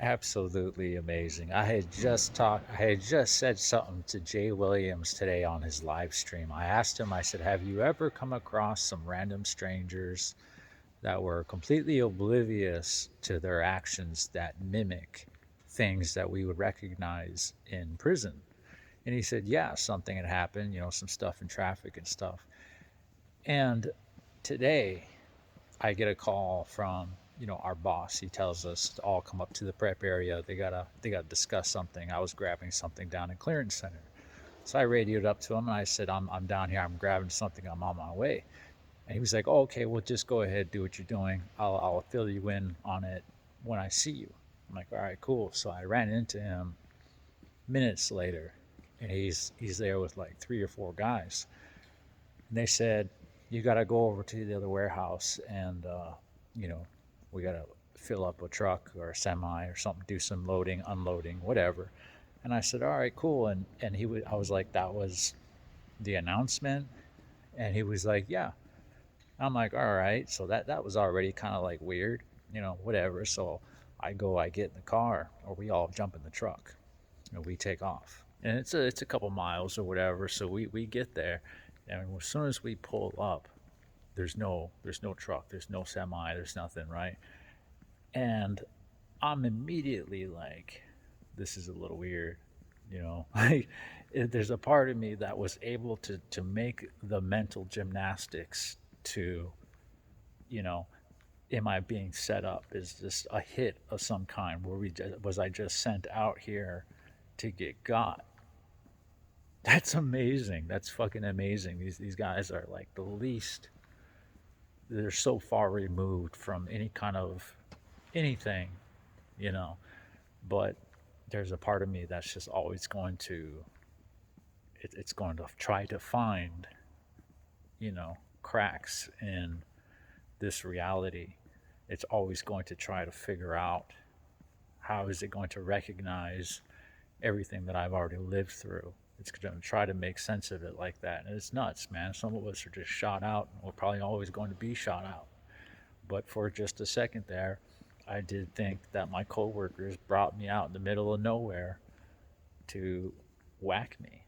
Absolutely amazing. I had just said something to Jay Williams today on his live stream. I asked him, I said, have you ever come across some random strangers that were completely oblivious to their actions that mimic things that we would recognize in prison? And he said, yeah, something had happened, some stuff in traffic and stuff. And today I get a call from our boss. He tells us to all come up to the prep area. They gotta discuss something. I was grabbing something down in clearance center, so I radioed up to him and I said, I'm down here. I'm grabbing something. I'm on my way. And he was like, oh, okay, well just go ahead, do what you're doing. I'll fill you in on it when I see you. I'm like, all right, cool. So I ran into him minutes later, and he's there with like three or four guys. And they said, you got to go over to the other warehouse and, you know, we got to fill up a truck or a semi or something, do some loading, unloading, whatever. And I said, all right, cool. And I was like, that was the announcement. And he was like, yeah. I'm like, all right. So that was already kind of like weird, whatever. So I get in the car, or we all jump in the truck, and we take off. And it's a couple miles or whatever. So we get there, and as soon as we pull up, there's no truck, there's no semi, there's nothing, right? And I'm immediately like, this is a little weird, like there's a part of me that was able to make the mental gymnastics to, you know, am I being set up? Is this a hit of some kind? Was I just sent out here to get got? That's amazing. That's fucking amazing. These guys are like the least. They're so far removed from any kind of anything, you know. But there's a part of me that's just always going to. It's going to try to find, cracks in this reality. It's always going to try to figure out how is it going to recognize everything that I've already lived through. It's going to try to make sense of it like that. And it's nuts, man. Some of us are just shot out, and we're probably always going to be shot out. But for just a second there, I did think that my coworkers brought me out in the middle of nowhere to whack me.